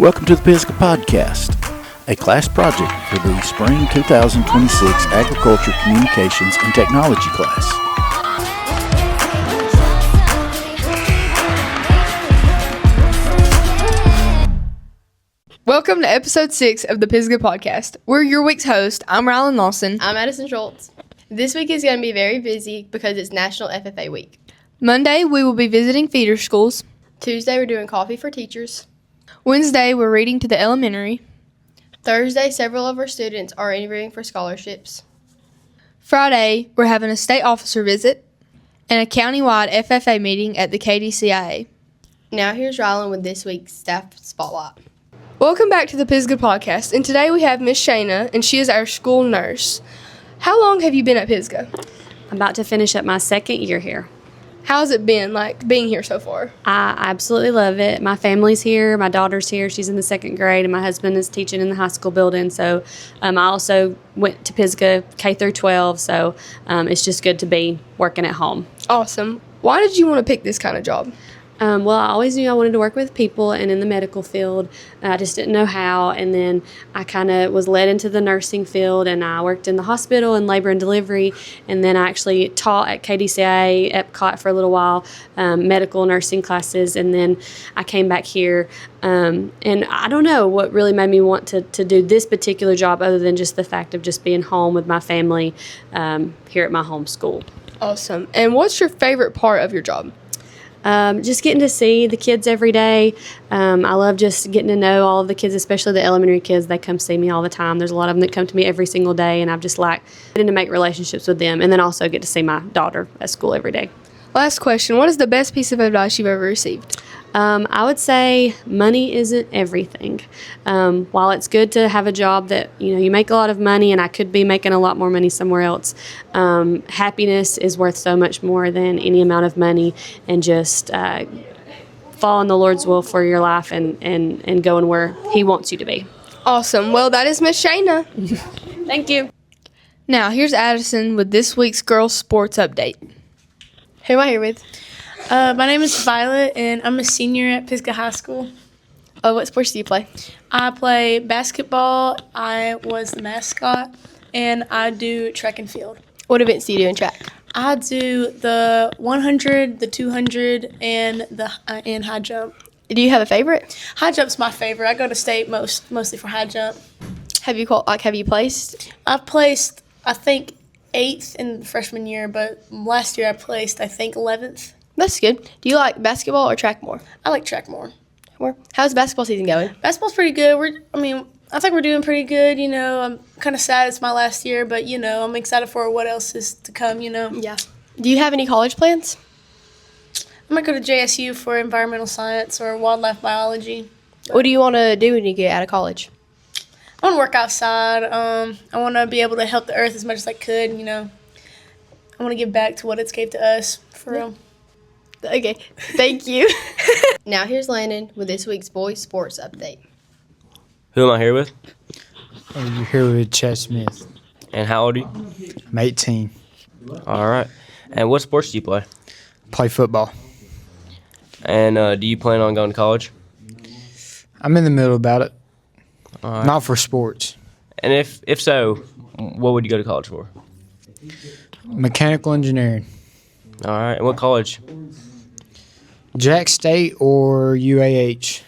Welcome to the Pisgah Podcast, a class project for the Spring 2026 Agriculture Communications and Technology class. Welcome to episode 6 of the Pisgah Podcast. We're your week's host. I'm Rylan Lawson. I'm Addison Schultz. This week is going to be very busy because it's National FFA Week. Monday, we will be visiting feeder schools. Tuesday, we're doing coffee for teachers. Wednesday, we're reading to the elementary. Thursday, several of our students are interviewing for scholarships. Friday, we're having a state officer visit and a countywide FFA meeting at the KDCIA. Now here's Rylan with this week's Staff Spotlight. Welcome back to the Pisgah Podcast, and today we have Miss Shayna, and she is our school nurse. How long have you been at Pisgah? I'm about to finish up my second year here. How's it been, being here so far? I absolutely love it. My family's here. My daughter's here. She's in the second grade, and my husband is teaching in the high school building. So I also went to Pisgah K through 12, so it's just good to be working at home. Awesome. Why did you want to pick this kind of job? Well, I always knew I wanted to work with people and in the medical field. I just didn't know how. And then I kind of was led into the nursing field, and I worked in the hospital in labor and delivery. And then I actually taught at KDCA, Epcot for a little while, medical nursing classes. And then I came back here. And I don't know what really made me want to do this particular job other than just the fact of just being home with my family here at my home school. Awesome. And what's your favorite part of your job? Just getting to see the kids every day. I love just getting to know all of the kids, especially the elementary kids. They come see me all the time. There's a lot of them that come to me every single day, and I've just getting to make relationships with them, and then also get to see my daughter at school every day. Last question. What is the best piece of advice you've ever received? I would say money isn't everything. While it's good to have a job that, you make a lot of money, and I could be making a lot more money somewhere else, happiness is worth so much more than any amount of money, and just follow in the Lord's will for your life and going where He wants you to be. Awesome. Well, that is Miss Shayna. Thank you. Now, here's Addison with this week's girls' sports update. Who am I here with? My name is Violet, and I'm a senior at Pisgah High School. What sports do you play? I play basketball, I was the mascot, and I do track and field. What events do you do in track? I do the 100, the 200, and and high jump. Do you have a favorite? High jump's my favorite. I go to state mostly for high jump. Have you placed? I've placed, I think, 8th in freshman year, but last year I placed, I think, 11th. That's good. Do you like basketball or track more? I like track more. How's the basketball season going? Basketball's pretty good. I think we're doing pretty good. I'm kind of sad it's my last year, but, I'm excited for what else is to come, Yeah. Do you have any college plans? I might go to JSU for environmental science or wildlife biology. What do you want to do when you get out of college? I want to work outside. I want to be able to help the earth as much as I could, I want to give back to what it's gave to us, for real. Okay, thank you. Now here's Landon with this week's boys sports update. Who am I here with? You're here with Chad Smith. And how old are you? I'm 18. All right. And what sports do you play? Play football. And do you plan on going to college? I'm in the middle about it. All right. Not for sports. And if so, what would you go to college for? Mechanical engineering. All right. And what college? Jack State or UAH.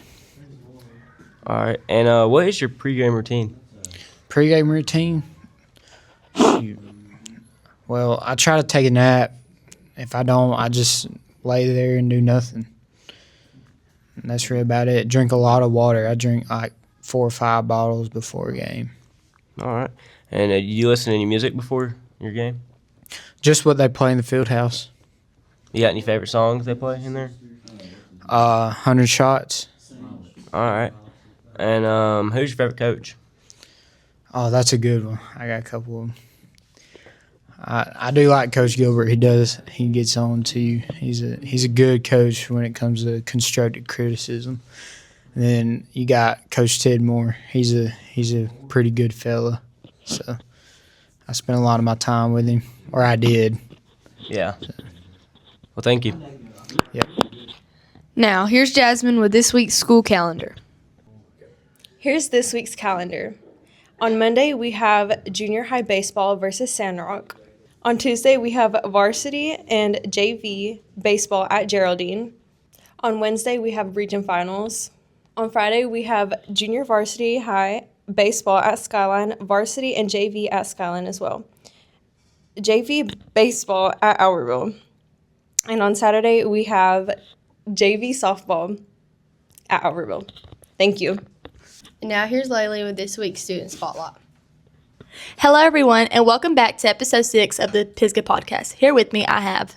All right. And what is your pregame routine? Pre-game routine? Shoot. Well, I try to take a nap. If I don't, I just lay there and do nothing. And that's really about it. Drink a lot of water. I drink 4 or 5 bottles before a game. All right. And do you listen to any music before your game? Just what they play in the field house. You got any favorite songs they play in there? 100 Shots. All right. And who's your favorite coach? Oh, that's a good one. I got a couple of them. I do like Coach Gilbert. He gets on too. He's a good coach when it comes to constructive criticism. And then you got Coach Ted Moore. He's a pretty good fella. So I spent a lot of my time with him, or I did. Yeah. Well, thank you. Yep. Now, here's Jasmine with this week's school calendar. Here's this week's calendar. On Monday, we have junior high baseball versus Sandrock. On Tuesday, we have varsity and JV baseball at Geraldine. On Wednesday, we have region finals. On Friday, we have junior varsity high baseball at Skyline, varsity and JV at Skyline as well. JV baseball at Albertville. And on Saturday, we have JV softball at Albertville. Thank you. And now here's Laylee with this week's Student Spotlight. Hello, everyone, and welcome back to episode 6 of the Pisgah Podcast. Here with me, I have.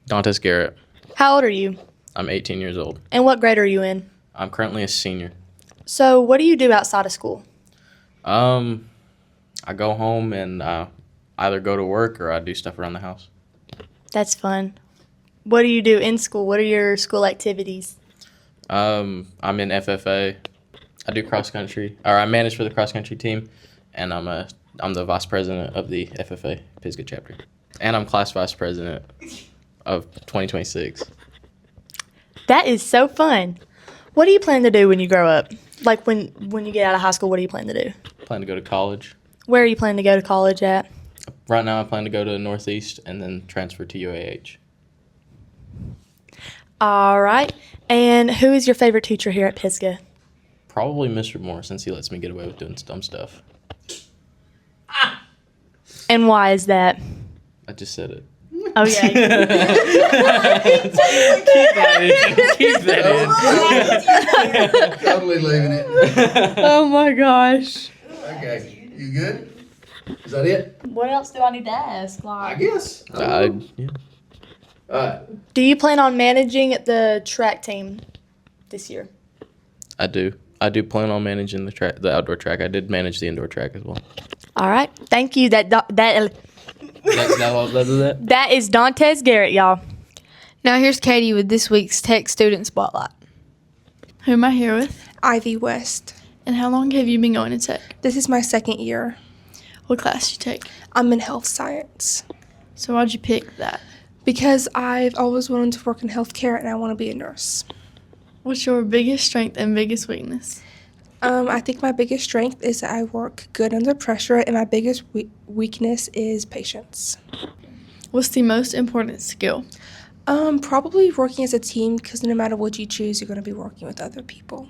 Dantes Garrett. How old are you? I'm 18 years old. And what grade are you in? I'm currently a senior. So, what do you do outside of school? I go home and either go to work or I do stuff around the house. That's fun. What do you do in school? What are your school activities? I'm in FFA. I do cross country, or I manage for the cross country team, and I'm the vice president of the FFA Pisgah chapter, and I'm class vice president of 2026. That is so fun. What do you plan to do when you grow up? Like when you get out of high school, what do you plan to do? I plan to go to college. Where are you planning to go to college at? Right now, I plan to go to Northeast and then transfer to UAH. All right. And who is your favorite teacher here at Pisgah? Probably Mr. Moore, since he lets me get away with doing dumb stuff. And why is that? I just said it. Oh, yeah. Keep that in. Totally leaving it. Oh, my gosh. Okay, you good? Is that it? What else do I need to ask? I guess. Yeah. All right. Do you plan on managing the track team this year? I do. I do plan on managing the outdoor track. I did manage the indoor track as well. All right. Thank you. That is Dantes Garrett, y'all. Now here's Katie with this week's Tech Student Spotlight. Who am I here with? Ivy West. And how long have you been going to tech? This is my second year. What class you take? I'm in health science. So why'd you pick that? Because I've always wanted to work in healthcare and I want to be a nurse. What's your biggest strength and biggest weakness? I think my biggest strength is that I work good under pressure, and my biggest weakness is patience. What's the most important skill? Probably working as a team, because no matter what you choose, you're going to be working with other people.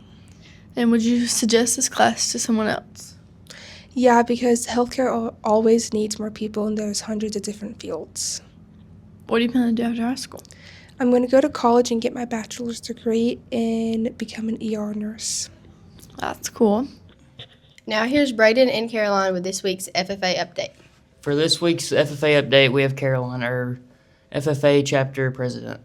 And would you suggest this class to someone else? Yeah, because healthcare always needs more people, and there's hundreds of different fields. What do you plan to do after high school? I'm going to go to college and get my bachelor's degree and become an ER nurse. That's cool. Now here's Brayden and Caroline with this week's FFA update. For this week's FFA update, we have Caroline, our FFA chapter president.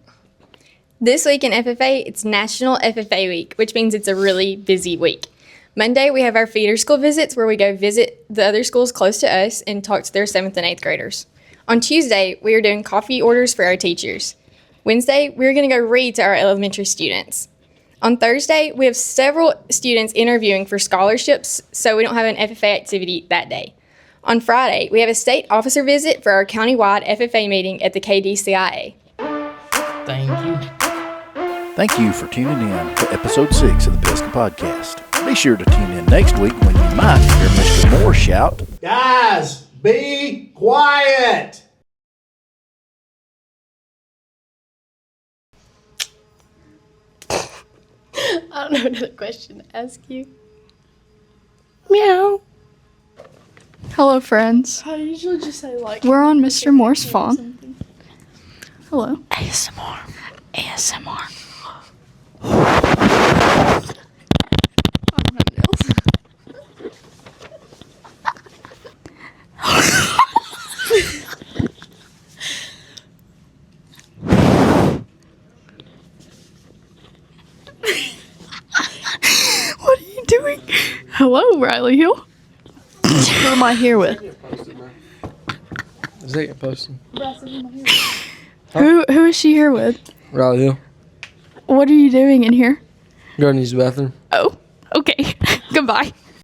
This week in FFA, it's National FFA Week, which means it's a really busy week. Monday, we have our feeder school visits where we go visit the other schools close to us and talk to their 7th and 8th graders. On Tuesday, we are doing coffee orders for our teachers. Wednesday, we're going to go read to our elementary students. On Thursday, we have several students interviewing for scholarships, so we don't have an FFA activity that day. On Friday, we have a state officer visit for our countywide FFA meeting at the KDCIA. Thank you. Thank you for tuning in to episode 6 of the Pisgah Podcast. Be sure to tune in next week when you might hear Mr. Moore shout, "Guys, be quiet!" I don't know another question to ask you. Meow. Hello, friends. I usually just say, like... We're on Mr. Moore's phone. Hello. ASMR. ASMR. What are you doing? Hello, Riley Hill. Who am I here with? Is that your posting? Who is she here with? Riley Hill. What are you doing in here? Go to use the bathroom. Oh, okay. Goodbye.